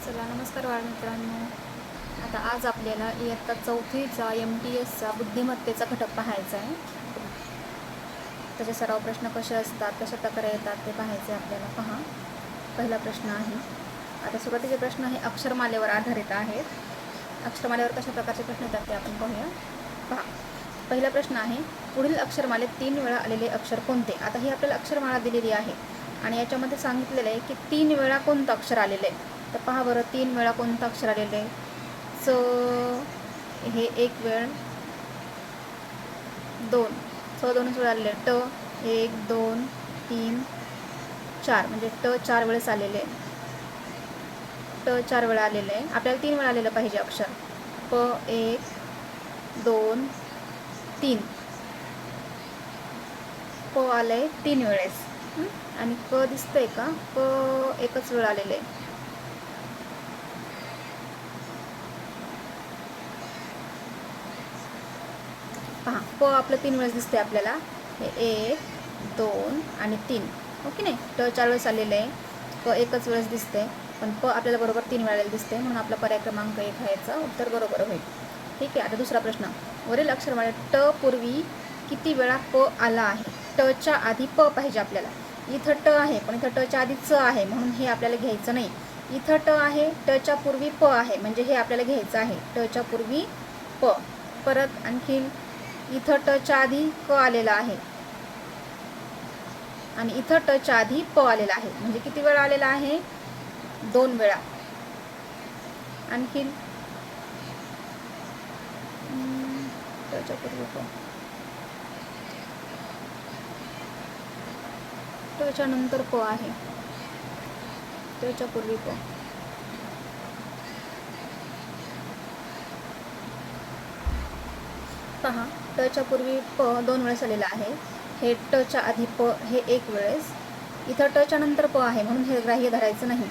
चला नमस्कार बाळमित्रांनो. आता आज आपल्याला इयत्ता चौथीचा MTSचा बुद्धिमत्तेचा घटक पाहायचा आहे. त्याचे सराव प्रश्न कसे असतात, कशा प्रकारे येतात ते पाहायचे आपल्याला. पहा, पहिला प्रश्न आहे. आता सुरुवातीचे प्रश्न हे अक्षरमालेवर आधारित आहेत. अक्षरमालेवर कशा प्रकारचे प्रश्न येतात ते आपण पाहूया. पहा, पहिला प्रश्न आहे, पुढील अक्षरमालेत 3 वेळा आलेले अक्षर कोणते? आता ही आपल्याला अक्षरमाळा दिलेली आहे आणि याच्यामध्ये सांगितलेलं आहे की 3 वेळा कोणतं अक्षर आलेलं आहे. तर पहा बरं, 3 वेळा कोणतं अक्षर आलेलं आहे. हे 1 वेळ, 2 2च वेळा आलेले. 1 2 3 4 म्हणजे 4 वेळेस आलेले आहे. 4 वेळा आलेलं आहे. आपल्याला 3 वेळा आलेलं पाहिजे अक्षर. 1 2 3 आलंय 3 वेळेस. आणि दिसतंय का? एकच वेळ आलेलं आहे. पहा, आपलं 3 वेळेस दिसते आपल्याला. हे 1 2 आणि 3, हो की नाही? 4 वेळेस आलेलं आहे. एकच वेळेस दिसते, पण आपल्याला बरोबर 3 वेळेला दिसते, म्हणून आपला पर्याय क्रमांक 1 हा याचा उत्तर बरोबर होईल. ठीक आहे. आता दुसरा प्रश्न, वरील अक्षरमाळेत पूर्वी किती वेळा आला आहे? च्या आधी पाहिजे आपल्याला. इथं आहे, पण इथं च्या आधी आहे, म्हणून हे आपल्याला घ्यायचं नाही. इथं आहे, च्या पूर्वी आहे, म्हणजे हे आपल्याला घ्यायचं आहे. च्या पूर्वी परत आणखी इथं च्या आधी आलेला आहे आणि इथं च्या आधी आलेला आहे, म्हणजे किती वेळा आलेला आहे? 2 वेळा. आणखी च्या पूर्वी च्या नंतर आहे. च्या पूर्वी पहा, च्या पूर्वी 2 वेळेस आलेला आहे. हे च्या आधी हे 1 वेळेस. इथं च्या नंतर आहे, म्हणून हे ग्राह्य धरायचं नाही.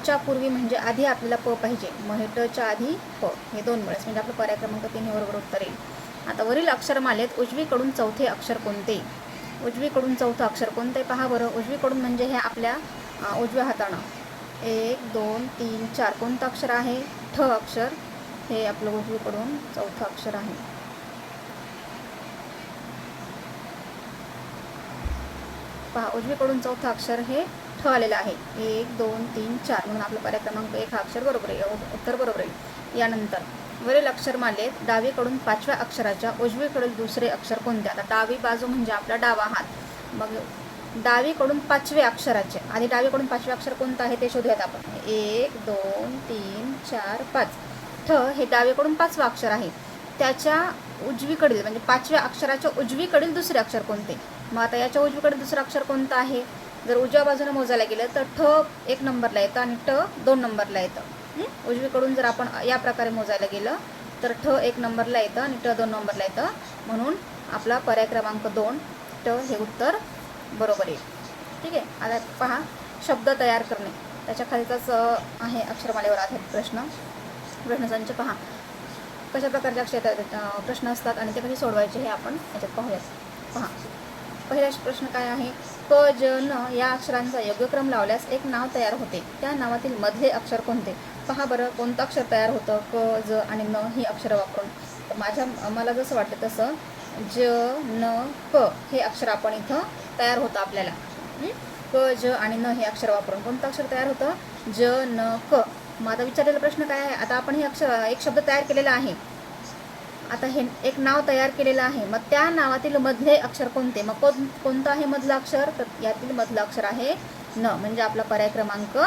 च्या पूर्वी म्हणजे आधी आपल्याला पाहिजे, मग हे च्या आधी हे 2 वेळेस, म्हणजे आपलं पर्याय क्रमांक 3 हे बरोबर उत्तर येईल. आता वरील अक्षरमालेत उजवीकडून चौथे अक्षर कोणते? उजवीकडून चौथं अक्षर कोणते? पहा बरं, उजवीकडून म्हणजे हे आपल्या उजव्या हातानं 1 2 3 4 कोणतं अक्षर आहे? अक्षर. हे आपलं उजवीकडून चौथं अक्षर आहे. पहा, उजवीकडून चौथं अक्षर हे आलेलं आहे. 1 2 3 4, म्हणून आपलं पर्याय क्रमांक 1 हा अक्षर बरोबर आहे, उत्तर बरोबर आहे. यानंतर वरील अक्षरमालेत डावीकडून 5व्या अक्षराच्या उजवीकडील दुसरे अक्षर कोणते? आता डावी बाजू म्हणजे आपला डावा हात. मग डावीकडून 5व्या अक्षराचे, आधी डावीकडून 5वे अक्षर कोणतं आहे ते शोधूयात आपण. 1 2 3 4 5. हे डावीकडून 5वं अक्षर आहे. त्याच्या उजवीकडील म्हणजे 5व्या अक्षराच्या उजवीकडील दुसरे अक्षर कोणते? मग आता याच्या उजवीकडील दुसरं अक्षर कोणतं आहे? जर उजव्या बाजूने मोजायला गेलं तर 1 नंबरला येतं आणि 2 नंबरला येतं. उजवीकडून जर आपण या प्रकारे मोजायला गेलं तर 1 नंबरला येतं आणि 2 नंबरला येतं, म्हणून आपला पर्याय क्रमांक 2 हे उत्तर बरोबर येईल. ठीक आहे. आता पहा, शब्द तयार करणे, त्याच्या खालीचाच आहे अक्षरमालेवर आधारित प्रश्नसंच. पहा, कशा प्रकारचे प्रश्न असतात आणि ते कसे सोडवायचे हे आपण याच्यात पाहूयात. पहा, पहिला प्रश्न काय आहे? ज न या अक्षरांचा योग्य क्रम लावल्यास एक नाव तयार होते. त्या नावातील मधले अक्षर कोणते? पहा बरं, कोणतं अक्षर तयार होतं? ज आणि न ही अक्षरं वापरून. तर मला जसं वाटतं तसं ज न हे अक्षर आपण इथं तयार होतं आपल्याला. ज आणि न हे अक्षर वापरून कोणतं अक्षर तयार होतं? ज न मग आता विचारलेला प्रश्न काय आहे? आता आपण हे एक शब्द तयार केलेला आहे. आता हे एक नाव तयार केलेलं आहे. मग त्या नावातील मधले अक्षर कोणते? मग कोणतं आहे मधलं अक्षर? तर यातील मधलं अक्षर आहे न, म्हणजे आपला पर्याय क्रमांक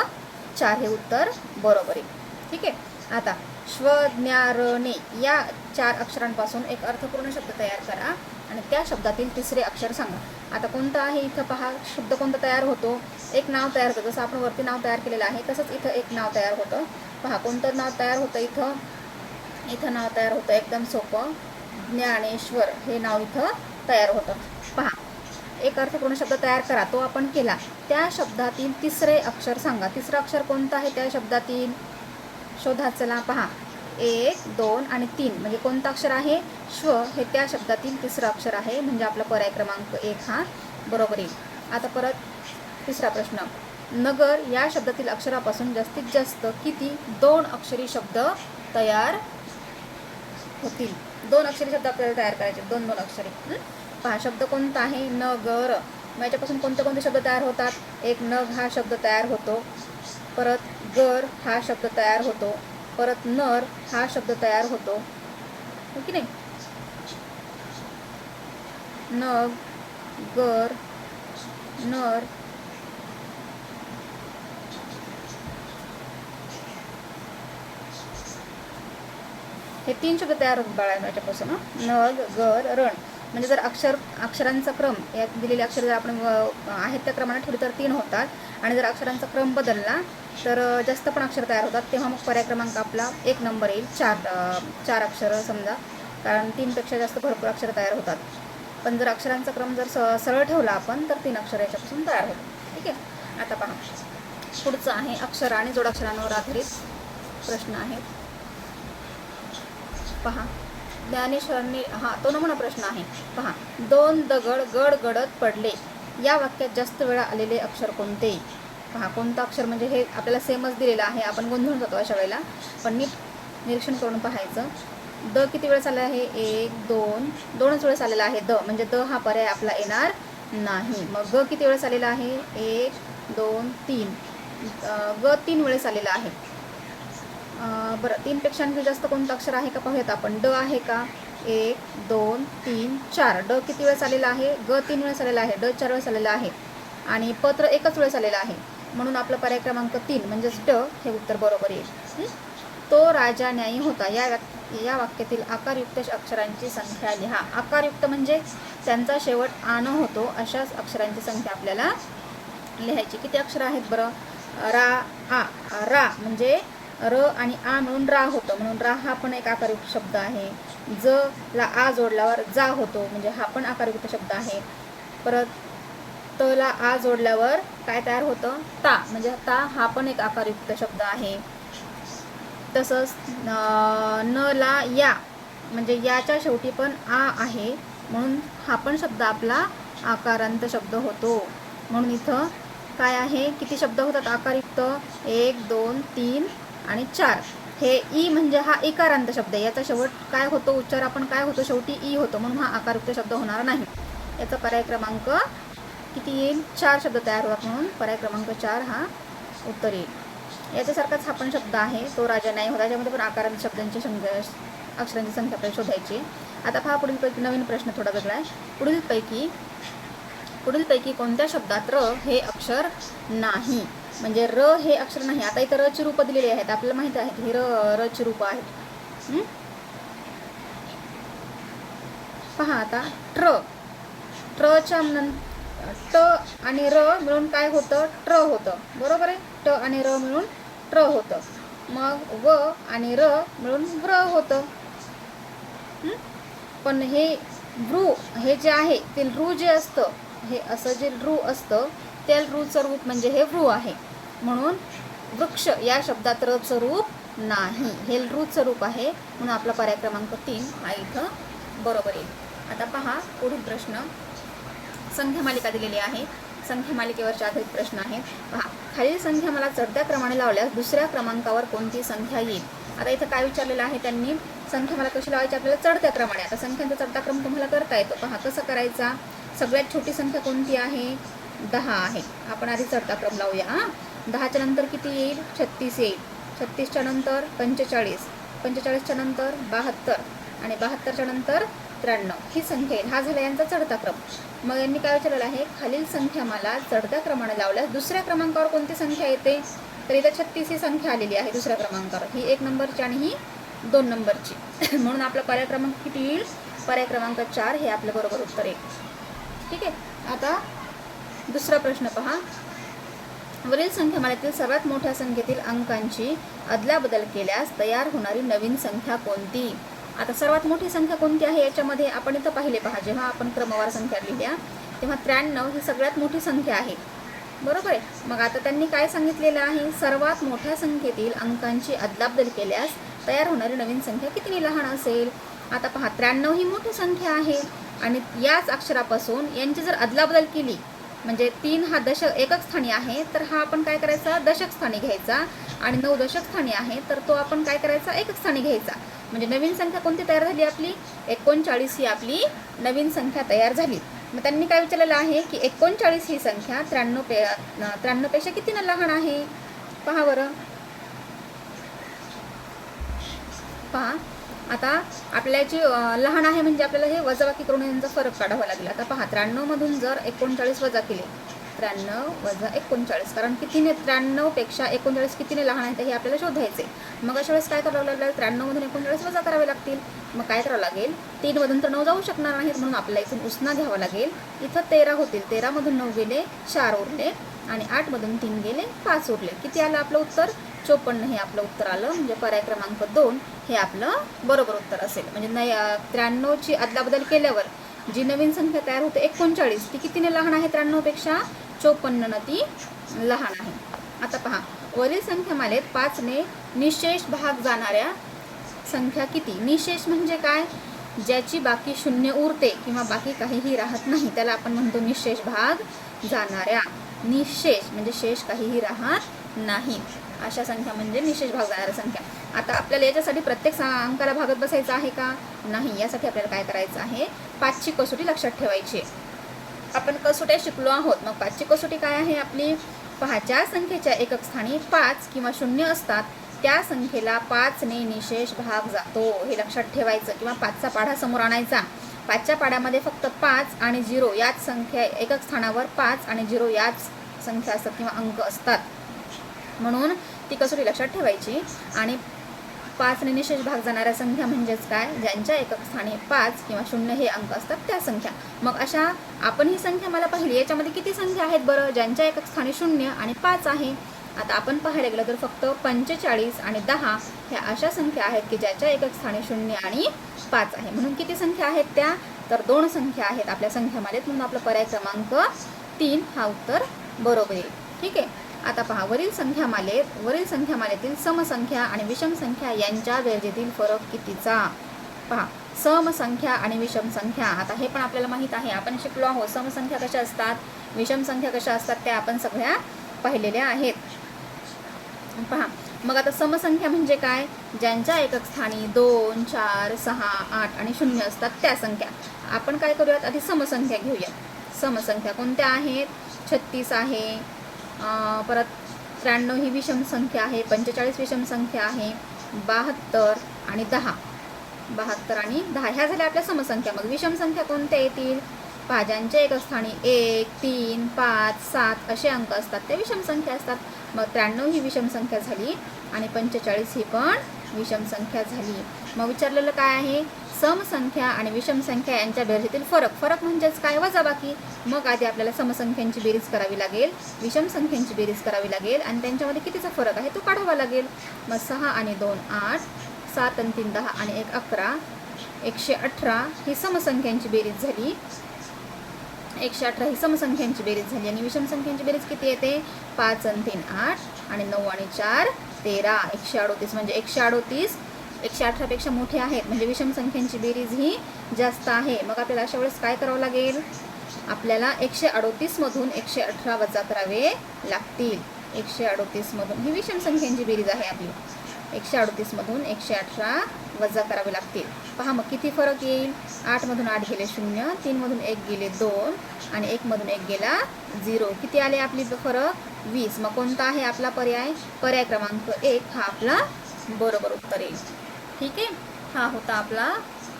4 हे उत्तर बरोबर आहे. ठीक आहे. आता श्व ज्ञा र ने या 4 अक्षरांपासून एक अर्थपूर्ण शब्द तयार करा आणि त्या शब्दातील तिसरे अक्षर सांगा. आता कोणतं आहे इथं? पहा, शब्द कोणता तयार होतो? एक नाव तयार होतं. जसं आपण वरती नाव तयार केलेलं आहे तसंच इथं एक नाव तयार होतं. पहा, कोणतं नाव तयार होतं इथं? इथं नाव तयार होतं एकदम सोपं, ज्ञानेश्वर हे नाव इथं तयार होतं. पहा, एक अर्थपूर्ण शब्द तयार करा, तो आपण केला. त्या शब्दातील तिसरे अक्षर सांगा. तिसरं अक्षर कोणतं आहे त्या शब्दातील? शोधा. चला पहा, 1 2 आणि 3 म्हणजे कोणतं अक्षर आहे? श्व हे त्या शब्दातील तिसरं अक्षर आहे, म्हणजे आपला पर्याय क्रमांक 1 हा बरोबर येईल. आता परत तिसरा प्रश्न, नगर या शब्दातील अक्षरापासून जास्तीत जास्त किती 2 अक्षरी शब्द तयार होतील? 2 अक्षरी शब्द आपल्याला तयार करायचे, 2 अक्षरी. पहा शब्द कोणता आहे? नगर. मग याच्यापासून कोणते कोणते शब्द तयार होतात? एक नग हा शब्द तयार होतो, परत गर हा शब्द तयार होतो, परत नर हा शब्द तयार होतो, हो की नाही? नग, गर, नर, हे 3 शब्द तयार होतात बाळा याच्यापासून. नग, गर, रण. म्हणजे जर अक्षरांचा क्रम यात दिलेले अक्षर जर आपण आहेत त्या क्रमाने ठेवले तर 3 होतात, आणि जर अक्षरांचा क्रम बदलला तर जास्त पण अक्षर तयार होतात. तेव्हा मग पर्याय क्रमांक आपला 1 नंबर येईल. 4 अक्षरं समजा, कारण 3 पेक्षा जास्त भरपूर अक्षर तयार होतात. पण जर अक्षरांचा क्रम जर सरळ ठेवला आपण तर 3 अक्षर याच्यापासून तयार होतात. ठीक आहे. आता पहा पुढचं आहे अक्षर आणि जोडाक्षरांवर आधारित प्रश्न आहेत. पहा ज्ञानेश्वरांनी तो नमुना प्रश्न आहे. पहा 2 दगड गड गडत पडले या वाक्यात जास्त वेळा आलेले अक्षर कोणते? पहा कोणतं अक्षर, म्हणजे हे आपल्याला सेमच दिलेलं आहे, आपण गोंधळून जातो अशा वेळेला. पण नीट निरीक्षण करून पाहायचं. द किती वेळेस आला आहे? 1 2 2च वेळेस आलेला आहे द, म्हणजे द हा पर्याय आपला येणार नाही. मग ग किती वेळेस आलेला आहे? 1 2 3. ग 3 वेळेस आलेला आहे. बरं 3 पेक्षा आणखी जास्त कोणतं अक्षर आहे का पाहूयात आपण. ड आहे का? 1 2 3 4. ड किती वेळेस आलेला आहे? ग 3 वेळेस आलेला आहे, ड 4 वेळेस आलेला आहे, आणि पत्र एकच वेळेस आलेला आहे. म्हणून आपला पर्याय क्रमांक 3 म्हणजेच ड हे उत्तर बरोबर येईल. तो राजा न्यायी होता या वाक्यातील आकारयुक्त अक्षरांची संख्या लिहा. आकारयुक्त म्हणजे त्यांचा शेवट आन होतो अशाच अक्षरांची संख्या आपल्याला लिहायची. किती अक्षर आहेत बरं? रा आ. रा म्हणजे र आणि आ मिळून रा होतं, म्हणून रा हा पण एक आकारयुक्त शब्द आहे. ज ला आ जोडल्यावर जा होतो, म्हणजे हा पण आकारयुक्त शब्द आहे. परत त ला आ जोडल्यावर काय तयार होतं? ता, म्हणजे ता हा पण एक आकारयुक्त शब्द आहे. तसंच न ला या, म्हणजे याच्या शेवटी पण आ आहे, म्हणून हा पण शब्द आपला आकारांत शब्द होतो. म्हणून इथं काय आहे? किती शब्द होतात आकारयुक्त? 1 2 3 आणि 4. हे ई म्हणजे हा इकारांत शब्द आहे, याचा शेवट काय होतो? उच्चार आपण काय होतो? शेवटी ई होतो, म्हणून हा आकारयुक्त शब्द होणार नाही. याचा पर्याय क्रमांक किती येईल? 4 शब्द तयार होतात, म्हणून पर्याय क्रमांक 4 हा उत्तर येईल. याच्यासारखाच हा पण शब्द आहे, तो राजा नाही होता, त्याच्यामध्ये पण आकारांत शब्दांची अक्षरांची संख्या आपल्याला शोधायची. आता पहा पुढीलपैकी नवीन प्रश्न थोडा वेगळा आहे. पुढीलपैकी कोणत्या शब्दात र हे अक्षर नाही? म्हणजे र हे अक्षर नाही. आता इथं र ची रूपं दिलेली आहेत, आपल्याला माहिती आहेत हे र ची रूपं आहेत. पहा आता ट्रच्या ट आणि र मिळून काय होतं? ट्र होतं, बरोबर आहे. ट आणि र मिळून ट्र होतं. मग व आणि र मिळून व्र होतं. पण हे रू हे जे आहे ते रू जे असतं, हे असं जे रू असतं ते रूचं रूप म्हणजे हे रू आहे, म्हणून वृक्ष या शब्दात रचं रूप नाही, हे रूचं रूप आहे, म्हणून आपला पर्याय क्रमांक 3 हा इथं बरोबर येईल. आता पहा पुढील प्रश्न. संख्या मालिका दिलेली आहे, संख्या मालिकेवरचे आधारित प्रश्न आहेत. पहा खालील संख्या मला चढत्या क्रमाने लावल्यास दुसऱ्या क्रमांकावर कोणती संख्या येईल? आता इथं काय विचारलेलं आहे त्यांनी? संख्या मला कशी लावायची? आपल्याला चढत्या क्रमाने. आता संख्यांचा चढता क्रम तुम्हाला करता येतो. पहा कसं करायचा? सगळ्यात छोटी संख्या कोणती आहे? 10 आहे. आपण आधी चढता क्रम लावूया. 10च्या नंतर किती येईल? 36 येईल. 36च्या नंतर 45, 45च्या नंतर 72, आणि 72च्या नंतर 93 ही संख्या येईल. हा झाला यांचा चढता क्रम. मग यांनी काय विचारलेलं आहे? खालील संख्या मला चढत्या क्रमाने लावल्यास दुसऱ्या क्रमांकावर कोणती संख्या येते? तर इथं 36 ही संख्या आलेली आहे दुसऱ्या क्रमांकावर. ही 1 नंबरची आणि ही 2 नंबरची, म्हणून आपला पर्याय क्रमांक किती येईल? पर्याय क्रमांक 4 हे आपलं बरोबर उत्तर आहे. ठीक आहे. आता दुसरा प्रश्न पहा. वरील संख्यामालेतील सर्वात मोठ्या संख्येतील अंकांची अदलाबदल केल्यास तयार होणारी नवीन संख्या कोणती? आता सर्वात मोठी संख्या कोणती आहे याच्यामध्ये आपण इथं पाहिले. पहा जेव्हा आपण क्रमवार संख्या लिहिल्या तेव्हा 93 ही सगळ्यात मोठी संख्या आहे, बरोबर आहे. मग आता त्यांनी काय सांगितलेलं आहे? सर्वात मोठ्या संख्येतील अंकांची अदलाबदल केल्यास तयार होणारी नवीन संख्या किती लहान असेल? आता पहा 93 ही मोठी संख्या आहे, आणि याच अक्षरापासून यांची जर अदलाबदल केली म्हणजे 3 हा एकक स्थानी आहे, तर हा आपण काय करायचा, दशक स्थानी घ्यायचा. आणि 9 दशक स्थानी आहे, तर तो आपण काय करायचा, एकक स्थानी घ्यायचा. म्हणजे नवीन संख्या कोणती तयार झाली आपली, 39 ही आपली नवीन संख्या तयार झाली. मग त्यांनी काय विचारलेलं आहे की 39 ही संख्या 93 पेक्षा कितीनं लहान आहे. पहा बरं, पहा आता आपल्याला जी लहान आहे म्हणजे आपल्याला हे वजाबाकी करून यांचा फरक काढावा लागेल. आता पहा 93 मधून जर 39 वजा केले, 93 वजा 39, कारण कितीने 93 पेक्षा 39 कितीने लहान आहे हे आपल्याला शोधायचे. मग अशा वेळेस काय करावं लागेल, 93 मधून 39 वजा करावे लागतील. मग काय करावं लागेल, 3 मधून तर 9 जाऊ शकणार नाहीत, म्हणून आपल्याला इथून उसना घ्यावा लागेल. इथं 13 होतील, 13 मधून 9 गेले, 4 उरले, आणि 8 मधून 3 गेले, 5 उरले. किती आलं आपलं उत्तर, 54 हे आपलं उत्तर आलं. म्हणजे पर्याय क्रमांक 2 हे आपलं बरोबर उत्तर असेल. म्हणजे 93ची अदलाबदल केल्यावर जी नवीन संख्या तयार होते 39, ती कितीने लहान आहे 93 पेक्षा, 54 ती लहान आहे. आता पहा, वरील संख्यामालेत 5ने निशेष भाग जाणाऱ्या संख्या किती. निशेष म्हणजे काय, ज्याची बाकी शून्य उरते किंवा बाकी काहीही राहत नाही, त्याला आपण म्हणतो निशेष भाग जाणाऱ्या. निशेष म्हणजे शेष काहीही राहत नाही, अशा संख्या म्हणजे निशेष भाग जाणाऱ्या संख्या. आता आपल्याला याच्यासाठी प्रत्येक अंकाला भागत बसायचं आहे का, नाही. यासाठी आपल्याला काय करायचं आहे, 5ची कसोटी लक्षात ठेवायची. आपण कसोट्या शिकलो आहोत. मग 5ची कसोटी काय आहे आपली, पहा, ज्या संख्येच्या एकक स्थानी 5 किंवा 0 असतात त्या संख्येला 5ने निशेष भाग जातो, हे लक्षात ठेवायचं. किंवा 5चा पाढा समोर आणायचा. 5च्या पाढ्यामध्ये फक्त 5 आणि 0 याच संख्या, एकक स्थानावर 5 आणि 0 याच संख्या असतात किंवा अंक असतात, म्हणून ती कसोटी लक्षात ठेवायची. आणि 5ने निशेष भाग जाणाऱ्या संख्या म्हणजेच काय, ज्यांच्या एकक स्थानी 5 किंवा 0 हे अंक असतात त्या संख्या. मग अशा आपण ही संख्या मला पाहिली, याच्यामध्ये किती संख्या आहेत बरं, ज्यांच्या एकक स्थानी 0 आणि 5 आहे. आता आपण पाहायला गेलं तर फक्त 45 आणि 10 ह्या अशा संख्या आहेत की ज्याच्या एकक स्थानी 0 आणि 5 आहे. म्हणून किती संख्या आहेत त्या, तर 2 संख्या आहेत आपल्या संख्यामालेत. म्हणून आपला पर्याय क्रमांक 3 हा उत्तर बरोबर येईल. ठीक आहे. आता पहा, वरील संख्यामालेतील समसंख्या आणि विषम संख्या यांच्या बेरजेतील फरक कितीचा. पहा, समसंख्या आणि विषम संख्या, आता हे पण आपल्याला माहीत आहे, आपण शिकलो आहोत. समसंख्या कशा असतात, विषम संख्या कशा असतात, त्या आपण सगळ्या पाहिलेल्या आहेत. पहा, मग आता समसंख्या म्हणजे काय, ज्यांच्या एकक स्थानी 2, 4, 6, 8 आणि 0 असतात त्या संख्या. आपण काय करूयात, आधी समसंख्या घेऊया. समसंख्या कोणत्या आहेत, 36 आहे, परत 93 ही विषम संख्या आहे, 45 विषम संख्या आहे, 72 आणि 10, 72 आणि 10 ह्या झाल्या आपल्या समसंख्या. मग विषम संख्या कोणत्या येतील, पहा, ज्यांच्या एकक स्थानी 1, 3, 5, 7 असे अंक असतात त्या विषम संख्या असतात. मग 93 ही विषम संख्या झाली आणि 45 ही पण विषम संख्या झाली. मग विचारलेलं काय आहे, समसंख्या आणि विषम संख्या यांच्या बेरजेतील फरक म्हणजेच काय, वजाबाकी. मग आधी आपल्याला समसंख्यांची बेरीज करावी लागेल, विषम संख्यांची बेरीज करावी लागेल आणि त्यांच्यामध्ये कितीचा फरक आहे तो काढावा लागेल. मग 6 आणि 2 8, 7 आणि 3 10 आणि 1 11, 118 ही समसंख्यांची बेरीज झाली. 118 ही समसंख्यांची बेरीज झाली. आणि विषम संख्यांची बेरीज किती येते, 5 आणि 3 8 आणि 9 आणि 4 13, 138 म्हणजे 138 118 पेक्षा मोठे आहेत, म्हणजे विषम संख्यांची बेरीज ही जास्त आहे. मग आपल्याला अशा वेळेस काय करावं लागेल, आपल्याला 138 मधून 118 वजा करावे लागतील. 138 मधून ही विषम संख्यांची बेरीज आहे आपली, 138 मधून 118 वजा करावे लागतील. पहा मग किती फरक येईल, 8 मधून 8 गेले 0, 3 मधून 1 गेले 2 आणि 1 मधून 1 गेला 0. किती आले आपली फरक, 20. मग कोणता आहे आपला पर्याय, पर्याय क्रमांक 1 हा आपला बरोबर उत्तर येईल. ठीक आहे. हा होता आपला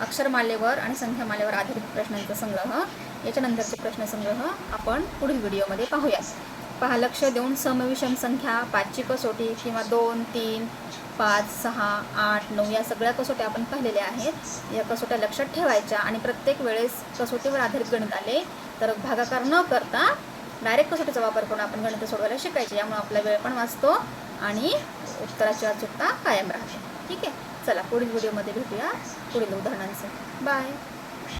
अक्षरमालेवर आणि संख्यामालेवर आधारित प्रश्नांचा संग्रह. याच्यानंतरचे प्रश्नसंग्रह आपण पुढील व्हिडिओमध्ये पाहूया. पहा, लक्ष देऊन समविषम संख्या, 5ची कसोटी किंवा 2, 3, 5, 6, 8, 9 या सगळ्या कसोट्या आपण पाहिलेल्या आहेत. या कसोट्या लक्षात ठेवायच्या आणि प्रत्येक वेळेस कसोटीवर आधारित गणित आले तर भागाकार न करता डायरेक्ट कसोटीचा वापर करून आपण गणित सोडवायला शिकायचे. यामुळे आपला वेळ पण वाचतो आणि उत्तराची अचूकता कायम राहते. ठीक आहे. चला, पुढील व्हिडिओमध्ये भेटूया पुढील उदाहरणांचे. बाय.